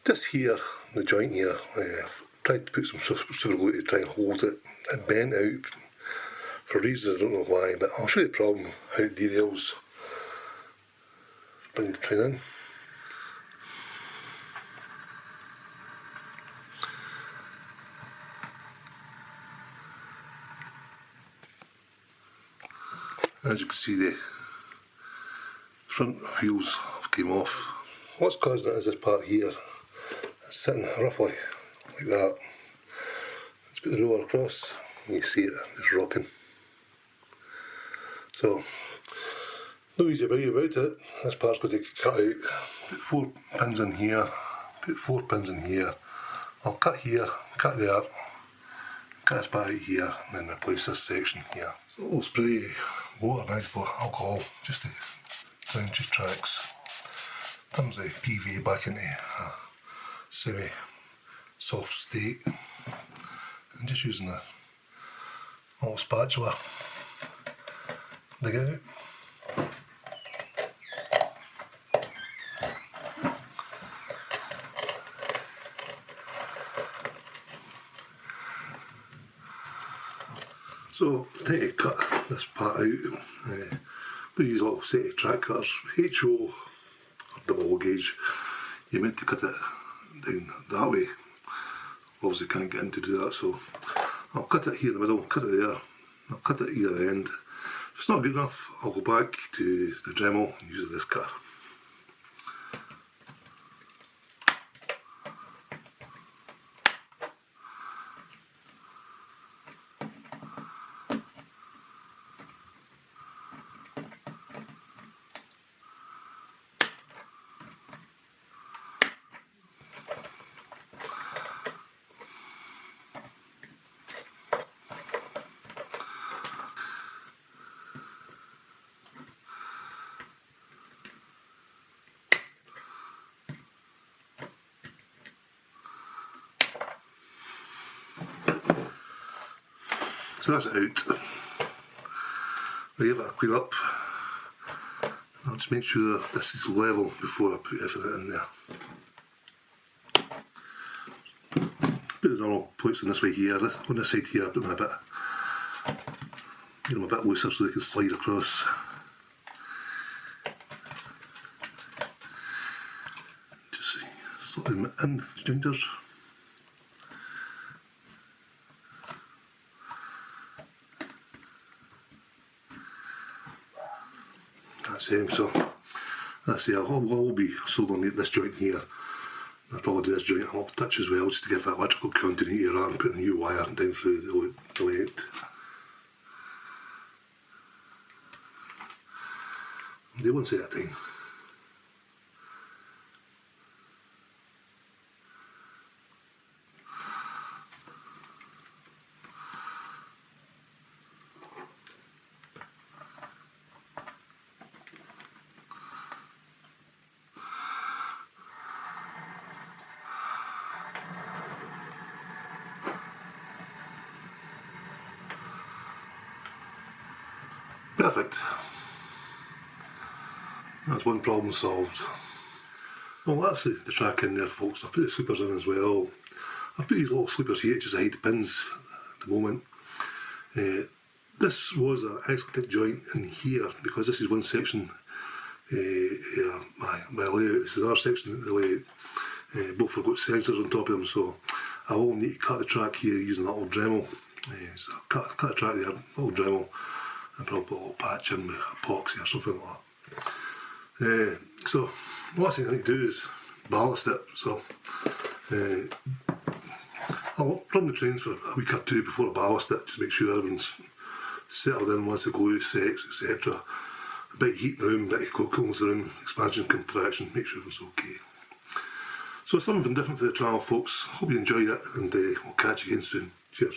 Just here, the joint here, I've tried to put some super glue to try and hold it. It bent out for reasons I don't know why, but I'll show you the problem, how it derails. Bring the train in. As you can see, the front wheels have came off. What's causing it is this part here. It's sitting roughly like that. Let's put the roller across and you see it, it's rocking. So, no easy way about it. This part's going to get cut out. Put 4 pins in here, put 4 pins in here. I'll cut here, cut there, cut this part out here, and then replace this section here. So we'll spray water now for alcohol, just to drench the tracks. Turns the PVA back into a semi-soft state. And just using a little spatula, dig it out. So it's time to cut this part out. We use a little set of track cutters, HO or double gauge. You're meant to cut it down that way. Obviously can't get in to do that, so I'll cut it here in the middle, cut it there, I'll cut it either end. If it's not good enough, I'll go back to the Dremel and use this cutter. So that's it out. I'll give it a clean up. I'll just make sure this is level before I put everything in there. Put the normal plates in this way here. On this side here I put them a bit, get them a bit looser so they can slide across. Just slip them in, jointers. So that's it. I'll be soldering this joint here. I'll probably do this joint a little touch as well, just to give that electrical continuity around and put a new wire down through the layout. Do one set at a time. Perfect. That's one problem solved. Well, that's the track in there, folks. I've put the sleepers in as well. I've put these little sleepers here just to hide the pins at the moment. This was an excellent joint in here because this is one section my layout. This is another section of the layout. Both have got sensors on top of them, so I will need to cut the track here using that little Dremel. So cut the track there, little Dremel. And probably put a little patch in with epoxy or something like that. So the last thing I need to do is ballast it. So I'll run the trains for a week or two before I ballast it, just to make sure everything's settled in once the glue sets, etc. A bit of heat in the room, a bit of cooling in the room, expansion, contraction, make sure everything's okay. So something different for the channel, folks. Hope you enjoyed it, and we'll catch you again soon. Cheers.